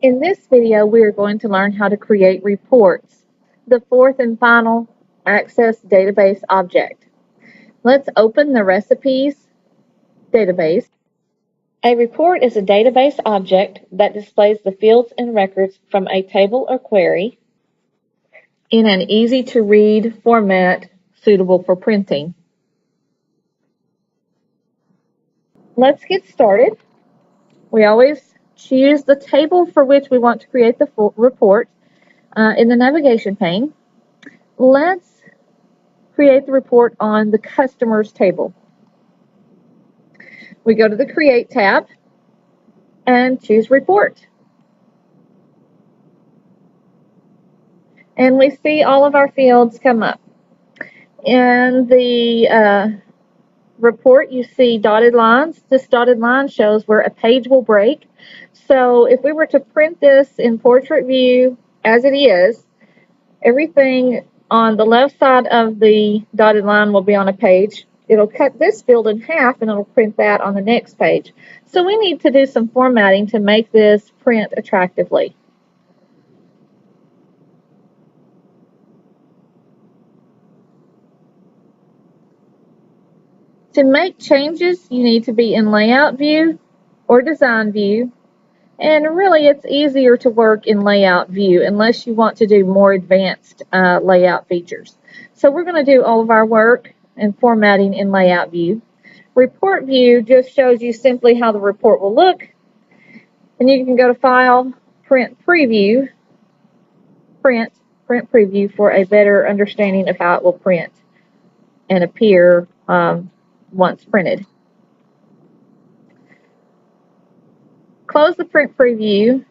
In this video, we are going to learn how to create reports, the fourth and final Access database object. Let's open the recipes database. A report is a database object that displays the fields and records from a table or query in an easy-to-read format suitable for printing. Let's get started. We always choose the table for which we want to create the report in the navigation pane. Let's create the report on the customers table. We go to the Create tab and choose Report. And we see all of our fields come up. In the report, you see dotted lines. This dotted line shows where a page will break. So if we were to print this in portrait view as it is, everything on the left side of the dotted line will be on a page. It'll cut this field in half and it'll print that on the next page. So we need to do some formatting to make this print attractively. To make changes, you need to be in Layout View or Design View. And really, it's easier to work in Layout View unless you want to do more advanced layout features. So we're going to do all of our work and formatting in Layout View. Report View just shows you simply how the report will look. And you can go to File, Print Preview, Print Preview for a better understanding of how it will print and appear once printed. Close the Print Preview,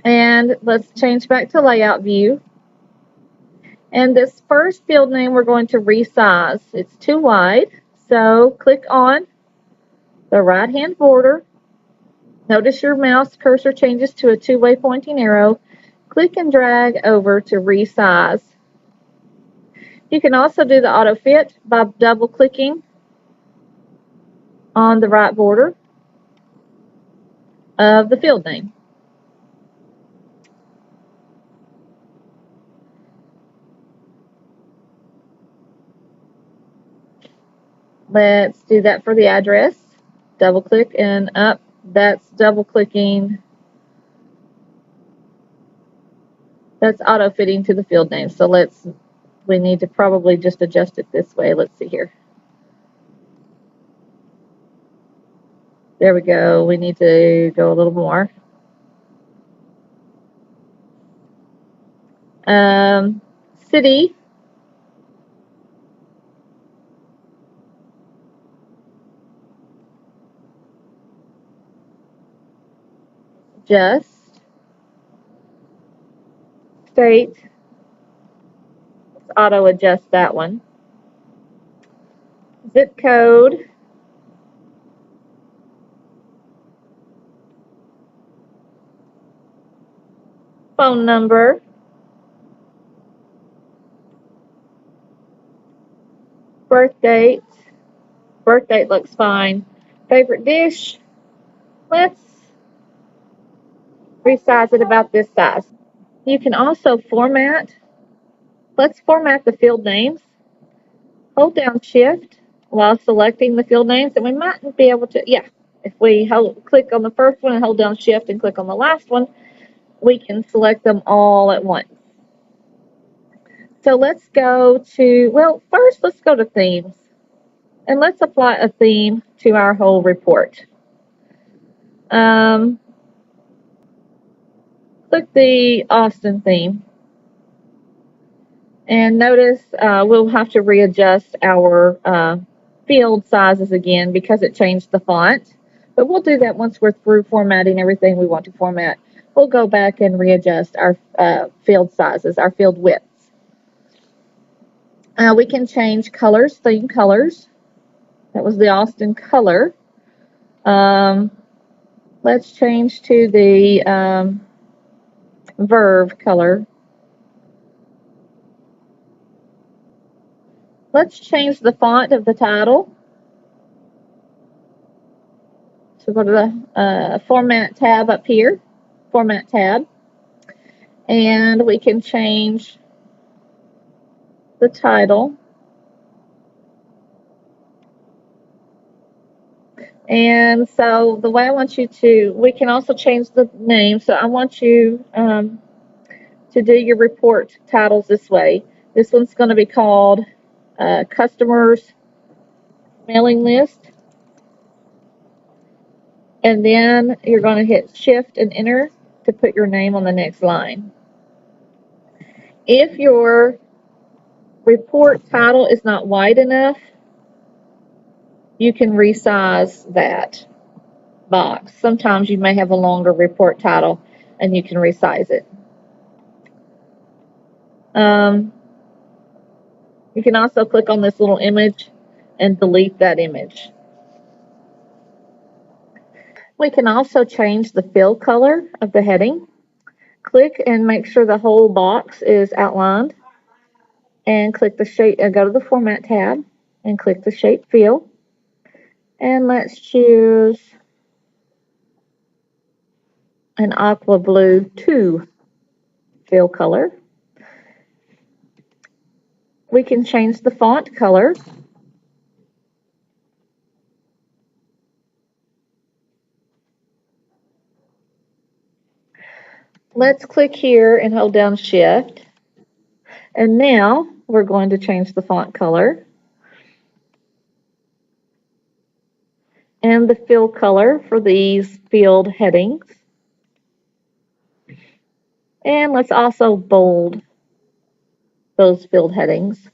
and let's change back to Layout View. And this first field name we're going to resize. It's too wide, so click on the right-hand border. Notice your mouse cursor changes to a two-way pointing arrow. Click and drag over to resize. You can also do the auto fit by double-clicking on the right border of the field name. Let's do that for the address. Double click and up. That's double clicking. That's auto fitting to the field name. So we need to probably just adjust it this way. Let's see here. There we go. We need to go a little more. City. Just. State. Let's auto adjust that one. Zip code. Phone number. Birth date. Birth date looks fine. Favorite dish. Let's resize it about this size. You can also format. Let's format the field names. Hold down Shift while selecting the field names, and we might be able to, if we click on the first one and hold down Shift and click on the last one, we can select them all at once. So let's go to, well, first let's go to Themes, and let's apply a theme to our whole report. Click the Austin theme. And notice we'll have to readjust our field sizes again because it changed the font. But we'll do that once we're through formatting everything we want to format. We'll go back and readjust our field sizes, our field widths. We can change colors, theme colors. That was the Austin color. Let's change to the Verve color. Let's change the font of the title So go to the Format tab up here, Format tab, and we can change the title. And so the way I want you to, we can also change the name. So I want you to do your report titles this way. This one's going to be called Customers Mailing List. And then you're going to hit Shift and Enter to put your name on the next line. If your report title is not wide enough, you can resize that box. Sometimes you may have a longer report title and you can resize it. You can also click on this little image and delete that image. We can also change the fill color of the heading. Click and make sure the whole box is outlined. And click the shape, go to the Format tab and click the Shape Fill. And let's choose an aqua blue 2 fill color. We can change the font color. Let's click here and hold down Shift. And now we're going to change the font color and the fill color for these field headings. And let's also bold those field headings.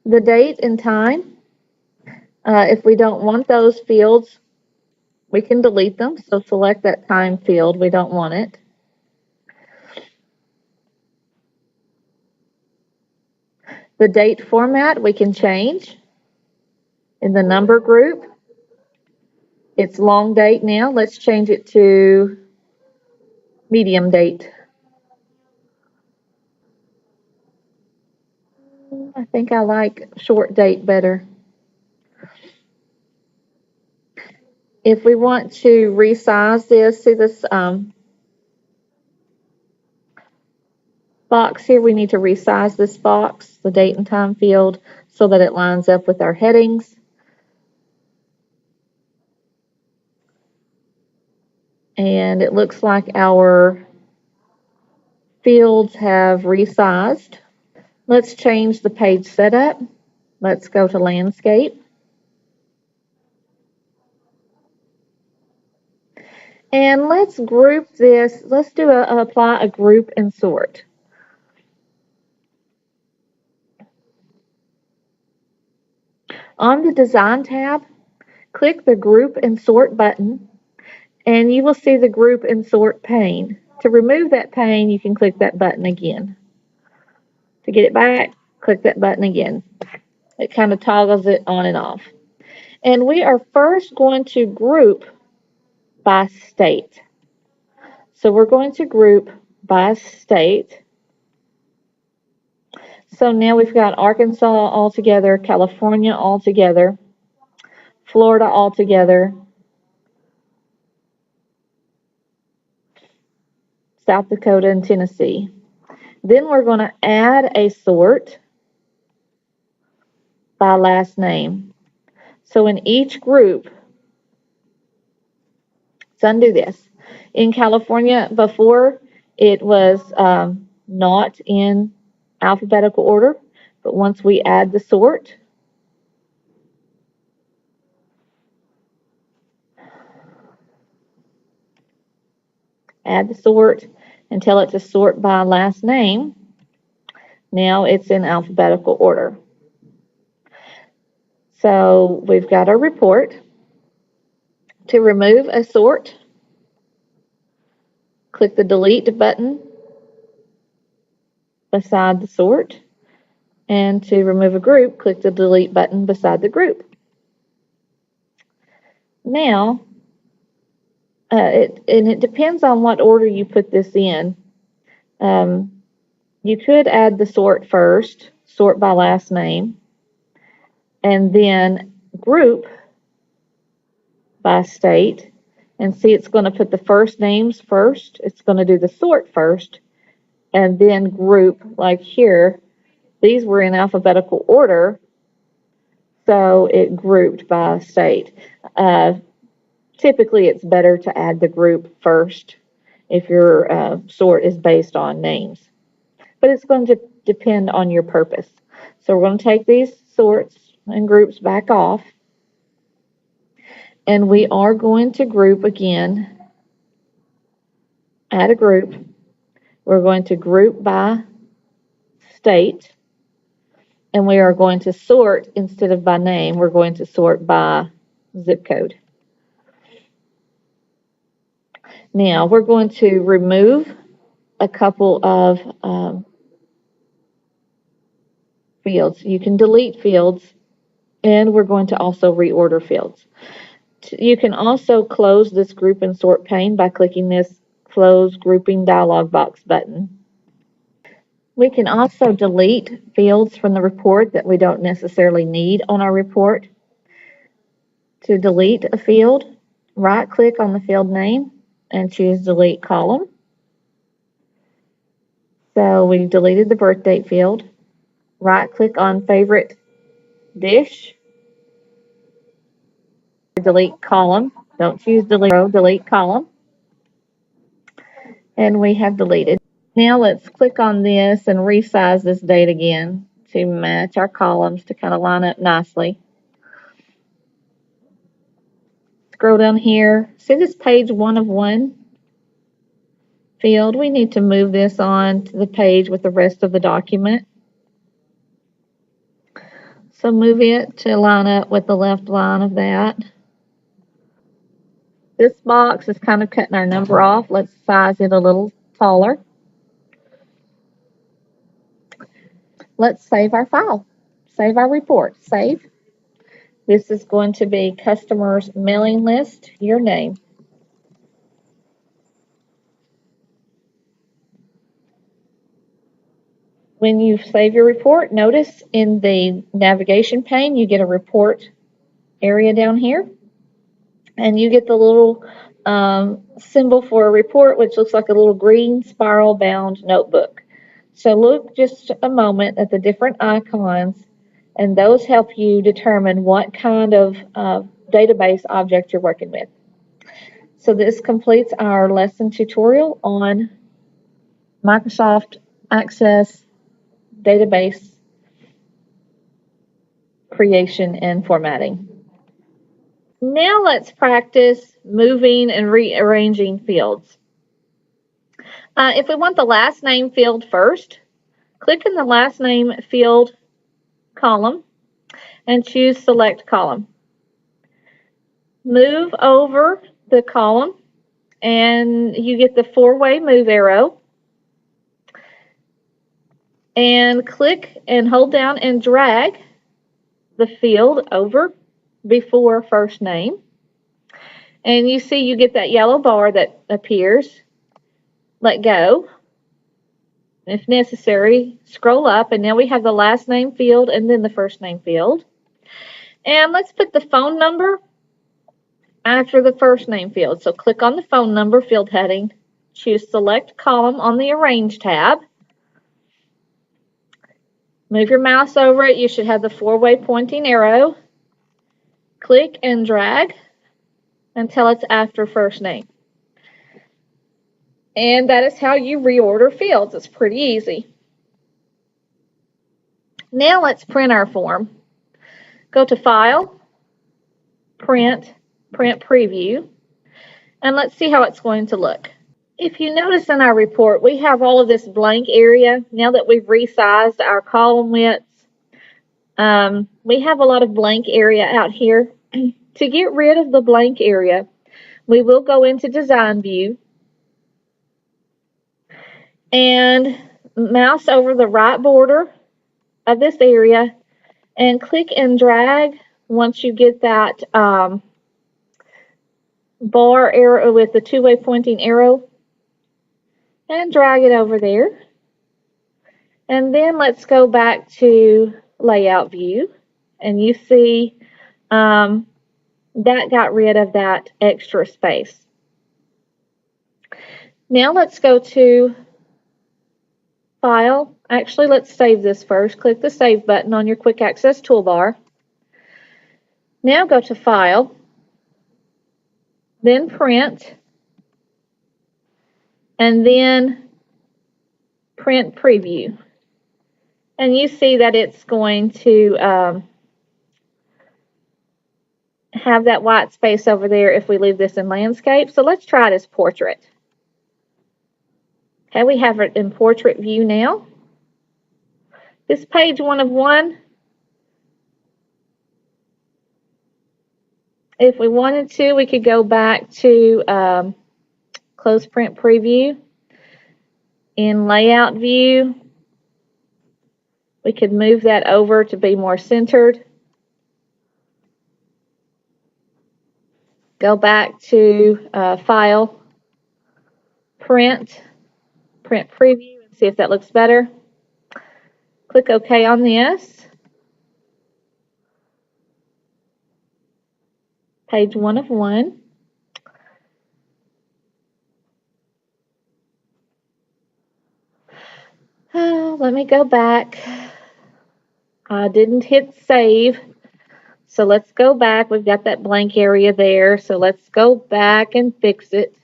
The date and time, if we don't want those fields, we can delete them. So select that time field. We don't want it. The date format we can change. In the number group, it's long date now. Let's change it to medium date. I think I like short date better. If we want to resize this, see this box here, we need to resize this box, the date and time field, so that it lines up with our headings. And it looks like our fields have resized. Let's change the page setup. Let's go to landscape. And let's group this. Let's do apply a group and sort. On the Design tab, click the Group and Sort button, and you will see the Group and Sort pane. To remove that pane, you can click that button again. To get it back, click that button again. It kind of toggles it on and off. And we are first going to group by state. So we're going to group by state. So now we've got Arkansas all together, California all together, Florida all together, South Dakota and Tennessee. Then we're going to add a sort by last name. So in each group, let's undo this. In California, before it was not in alphabetical order, but once we add the sort, and tell it to sort by last name, now it's in alphabetical order. So we've got our report. To remove a sort, click the delete button beside the sort. And to remove a group, click the delete button beside the group. Now, it depends on what order you put this in. You could add the sort first, sort by last name, and then group by state. And see, it's going to put the first names first. It's going to do the sort first and then group. Like here, these were in alphabetical order, so it grouped by state. Typically, it's better to add the group first if your sort is based on names. But it's going to depend on your purpose. So we're going to take these sorts and groups back off. And we are going to group again. Add a group. We're going to group by state. And we are going to sort, instead of by name, we're going to sort by zip code. Now, we're going to remove a couple of fields. You can delete fields, and we're going to also reorder fields. You can also close this group and sort pane by clicking this Close Grouping dialog box button. We can also delete fields from the report that we don't necessarily need on our report. To delete a field, right-click on the field name and choose Delete Column. So we deleted the birth date field. Right-click on Favorite Dish. Delete column. Don't choose delete row, delete column. And we have deleted. Now let's click on this and resize this date again to match our columns to kind of line up nicely. Scroll down here. See this page 1 of 1 field? We need to move this on to the page with the rest of the document. So move it to line up with the left line of that. This box is kind of cutting our number off. Let's size it a little taller. Let's save our file. Save our report. Save. This is going to be customers mailing list, your name. When you save your report, notice in the navigation pane, you get a report area down here. And you get the little symbol for a report, which looks like a little green spiral-bound notebook. So look just a moment at the different icons, and those help you determine what kind of database object you're working with. So this completes our lesson tutorial on Microsoft Access database creation and formatting. Now let's practice moving and rearranging fields. If we want the last name field first, click in the last name field column and choose Select Column. Move over the column and you get the 4-way move arrow. And click and hold down and drag the field over before first name. And you see you get that yellow bar that appears. Let go. If necessary, scroll up, and now we have the last name field and then the first name field. And let's put the phone number after the first name field. So click on the phone number field heading, choose Select Column on the Arrange tab. Move your mouse over it. You should have the 4-way pointing arrow. Click and drag until it's after first name. And that is how you reorder fields. It's pretty easy. Now let's print our form. Go to File, Print, Print Preview, and let's see how it's going to look. If you notice in our report, we have all of this blank area. Now that we've resized our column widths, we have a lot of blank area out here. To get rid of the blank area, we will go into Design View and mouse over the right border of this area and click and drag once you get that bar arrow with the 2-way pointing arrow, and drag it over there. And then let's go back to Layout View, and you see That got rid of that extra space. Now let's go to File. Actually, let's save this first. Click the Save button on your Quick Access toolbar. Now go to File, then Print, and then Print Preview. And you see that it's going to have that white space over there if we leave this in landscape. So let's try it as portrait. Okay, we have it in portrait view now. This page 1 of 1, if we wanted to, we could go back to close print preview. In layout view, we could move that over to be more centered. Go back to File, Print, Print Preview, and see if that looks better. Click OK on this. Page 1 of 1. Let me go back. I didn't hit save. So let's go back. We've got that blank area there. So let's go back and fix it.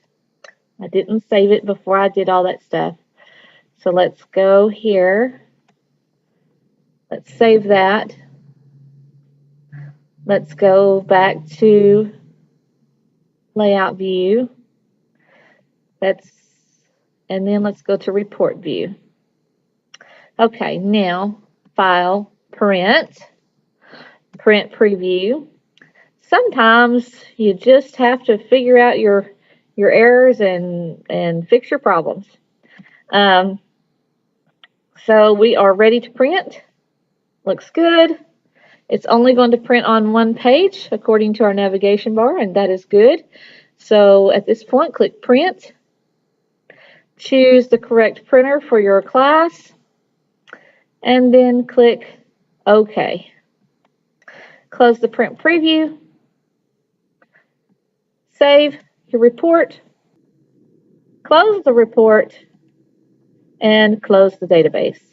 I didn't save it before I did all that stuff. So let's go here. Let's save that. Let's go back to layout view. And then let's go to report view. Okay, now File, Print, Print Preview. Sometimes you just have to figure out your errors and fix your problems. So we are ready to print. Looks good. It's only going to print on 1 page according to our navigation bar, and that is good. So at this point, click Print. Choose the correct printer for your class, and then click OK. Close the print preview. Save your report. Close the report and close the database.